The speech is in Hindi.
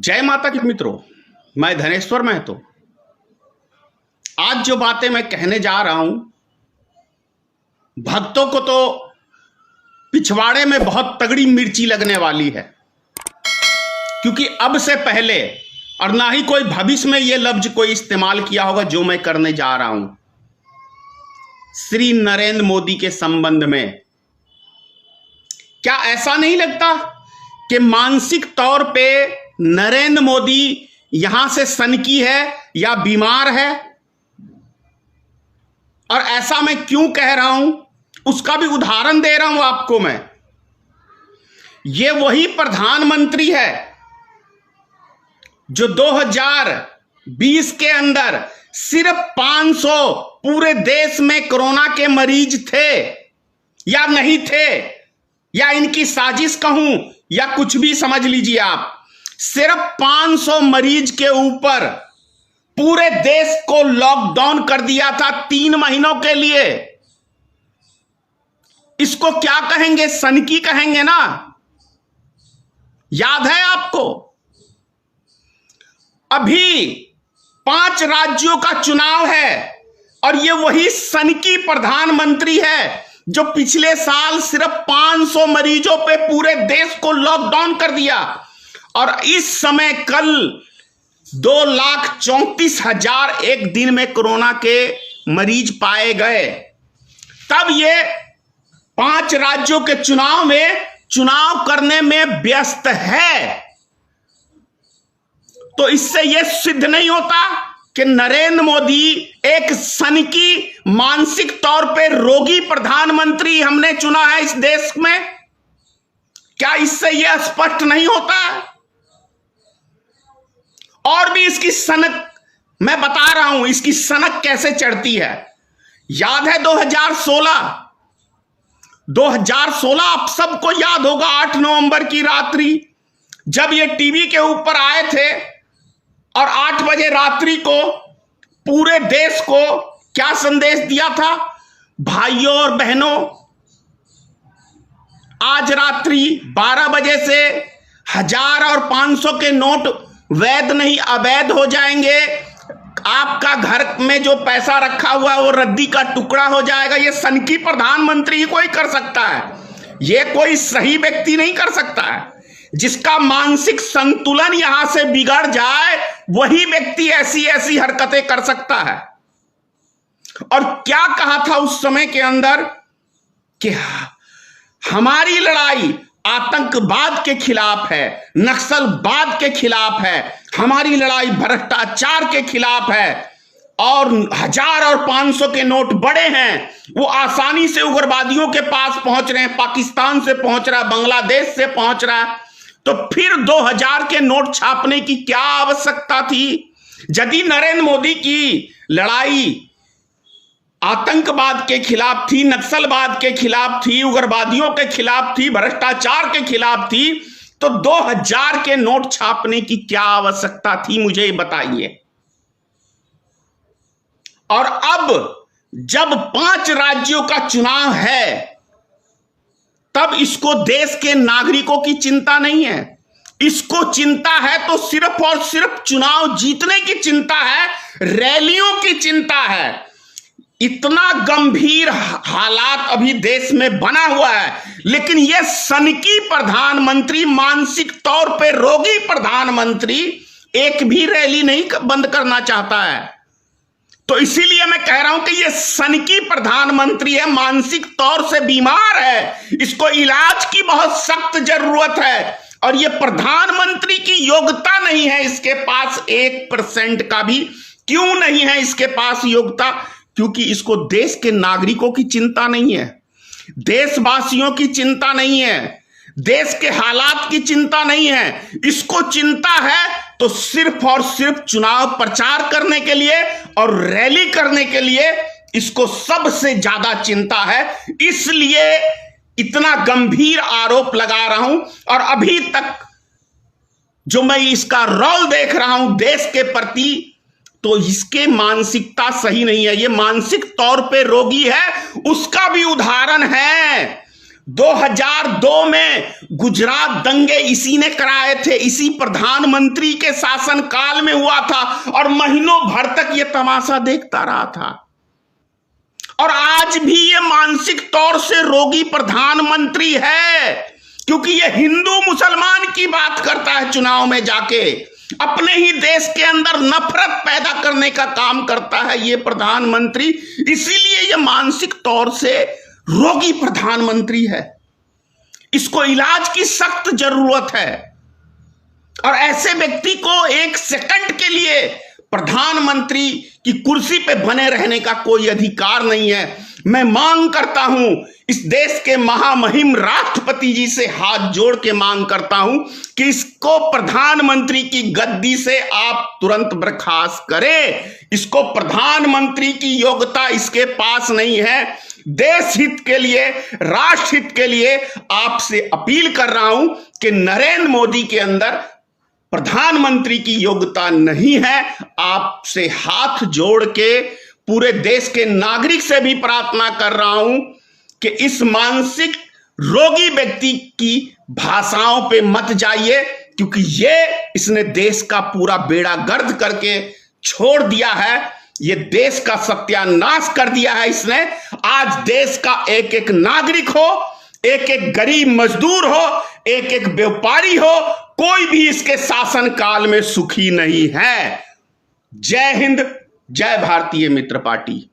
जय माता की मित्रों, मैं धनेश्वर महतो। आज जो बातें मैं कहने जा रहा हूं, भक्तों को तो पिछवाड़े में बहुत तगड़ी मिर्ची लगने वाली है, क्योंकि अब से पहले और ना ही कोई भविष्य में ये लफ्ज कोई इस्तेमाल किया होगा जो मैं करने जा रहा हूं। श्री नरेंद्र मोदी के संबंध में क्या ऐसा नहीं लगता कि मानसिक तौर पे नरेंद्र मोदी यहां से सनकी है या बीमार है? और ऐसा मैं क्यों कह रहा हूं उसका भी उदाहरण दे रहा हूं आपको मैं। ये वही प्रधानमंत्री है जो 2020 के अंदर सिर्फ 500 पूरे देश में कोरोना के मरीज थे या नहीं थे, या इनकी साजिश कहूं या कुछ भी समझ लीजिए आप। सिर्फ 500 मरीज के ऊपर पूरे देश को लॉकडाउन कर दिया था 3 महीनों के लिए। इसको क्या कहेंगे? सनकी कहेंगे ना। याद है आपको? अभी 5 राज्यों का चुनाव है और ये वही सनकी प्रधानमंत्री है जो पिछले साल सिर्फ 500 मरीजों पे पूरे देश को लॉकडाउन कर दिया। और इस समय कल 2,34,000 एक दिन में कोरोना के मरीज पाए गए। तब ये 5 राज्यों के चुनाव में चुनाव करने में व्यस्त है। तो इससे यह सिद्ध नहीं होता कि नरेंद्र मोदी एक सनकी, मानसिक तौर पे रोगी प्रधानमंत्री हमने चुना है इस देश में? क्या इससे यह स्पष्ट नहीं होता? और भी इसकी सनक मैं बता रहा हूं, इसकी सनक कैसे चढ़ती है। याद है 2016 आप सबको याद होगा, 8 नवंबर की रात्रि जब ये टीवी के ऊपर आए थे और 8 बजे रात्रि को पूरे देश को क्या संदेश दिया था? भाइयों और बहनों, आज रात्रि 12 बजे से 1000 और 500 के नोट वैध नहीं अवैध हो जाएंगे। आपका घर में जो पैसा रखा हुआ है वो रद्दी का टुकड़ा हो जाएगा। ये सनकी प्रधानमंत्री ही कोई कर सकता है, ये कोई सही व्यक्ति नहीं कर सकता है। जिसका मानसिक संतुलन यहां से बिगड़ जाए वही व्यक्ति ऐसी ऐसी हरकतें कर सकता है। और क्या कहा था उस समय के अंदर कि हमारी लड़ाई आतंकवाद के खिलाफ है, नक्सलवाद के खिलाफ है, हमारी लड़ाई भ्रष्टाचार के खिलाफ है। और 1000 और 500 के नोट बड़े हैं, वो आसानी से उग्रवादियों के पास पहुंच रहे हैं, पाकिस्तान से पहुंच रहा है, बांग्लादेश से पहुंच रहा है। तो फिर 2000 के नोट छापने की क्या आवश्यकता थी? यदि नरेंद्र मोदी की लड़ाई आतंकवाद के खिलाफ थी, नक्सलवाद के खिलाफ थी, उग्रवादियों के खिलाफ थी, भ्रष्टाचार के खिलाफ थी, तो 2000 के नोट छापने की क्या आवश्यकता थी? मुझे बताइए। और अब जब 5 राज्यों का चुनाव है तब इसको देश के नागरिकों की चिंता नहीं है। इसको चिंता है तो सिर्फ और सिर्फ चुनाव जीतने की चिंता है, रैलियों की चिंता है। इतना गंभीर हालात अभी देश में बना हुआ है, लेकिन यह सनकी प्रधानमंत्री, मानसिक तौर पे रोगी प्रधानमंत्री एक भी रैली नहीं बंद करना चाहता है। तो इसीलिए मैं कह रहा हूं कि यह सनकी प्रधानमंत्री है, मानसिक तौर से बीमार है, इसको इलाज की बहुत सख्त जरूरत है। और यह प्रधानमंत्री की योग्यता नहीं है इसके पास, 1% का भी। क्यों नहीं है इसके पास योग्यता? क्योंकि इसको देश के नागरिकों की चिंता नहीं है, देशवासियों की चिंता नहीं है, देश के हालात की चिंता नहीं है। इसको चिंता है तो सिर्फ और सिर्फ चुनाव प्रचार करने के लिए और रैली करने के लिए इसको सबसे ज्यादा चिंता है। इसलिए इतना गंभीर आरोप लगा रहा हूं। और अभी तक जो मैं इसका रोल देख रहा हूं देश के प्रति, तो इसके मानसिकता सही नहीं है, ये मानसिक तौर पे रोगी है। उसका भी उदाहरण है 2002 में गुजरात दंगे इसी ने कराए थे, इसी प्रधानमंत्री के शासन काल में हुआ था और महीनों भर तक यह तमाशा देखता रहा था। और आज भी ये मानसिक तौर से रोगी प्रधानमंत्री है, क्योंकि ये हिंदू मुसलमान की बात करता है, चुनाव में जाके अपने ही देश के अंदर नफरत पैदा करने का काम करता है ये प्रधानमंत्री। इसीलिए ये मानसिक तौर से रोगी प्रधानमंत्री है, इसको इलाज की सख्त जरूरत है। और ऐसे व्यक्ति को एक सेकंड के लिए प्रधानमंत्री की कुर्सी पे बने रहने का कोई अधिकार नहीं है। मैं मांग करता हूं, इस देश के महामहिम राष्ट्रपति जी से हाथ जोड़ के मांग करता हूं कि इसको प्रधानमंत्री की गद्दी से आप तुरंत बर्खास्त करें। इसको प्रधानमंत्री की योग्यता इसके पास नहीं है। देश हित के लिए, राष्ट्र हित के लिए आपसे अपील कर रहा हूं कि नरेंद्र मोदी के अंदर प्रधानमंत्री की योग्यता नहीं है। आपसे हाथ जोड़ के पूरे देश के नागरिक से भी प्रार्थना कर रहा हूं कि इस मानसिक रोगी व्यक्ति की भाषाओं पे मत जाइए, क्योंकि इसने देश का पूरा बेड़ा गर्क करके छोड़ दिया है। ये देश का सत्यानाश कर दिया है इसने। आज देश का एक एक नागरिक हो, एक एक गरीब मजदूर हो, एक एक व्यापारी हो, कोई भी इसके शासन काल में सुखी नहीं है। जय हिंद, जय भारतीय मित्र पार्टी।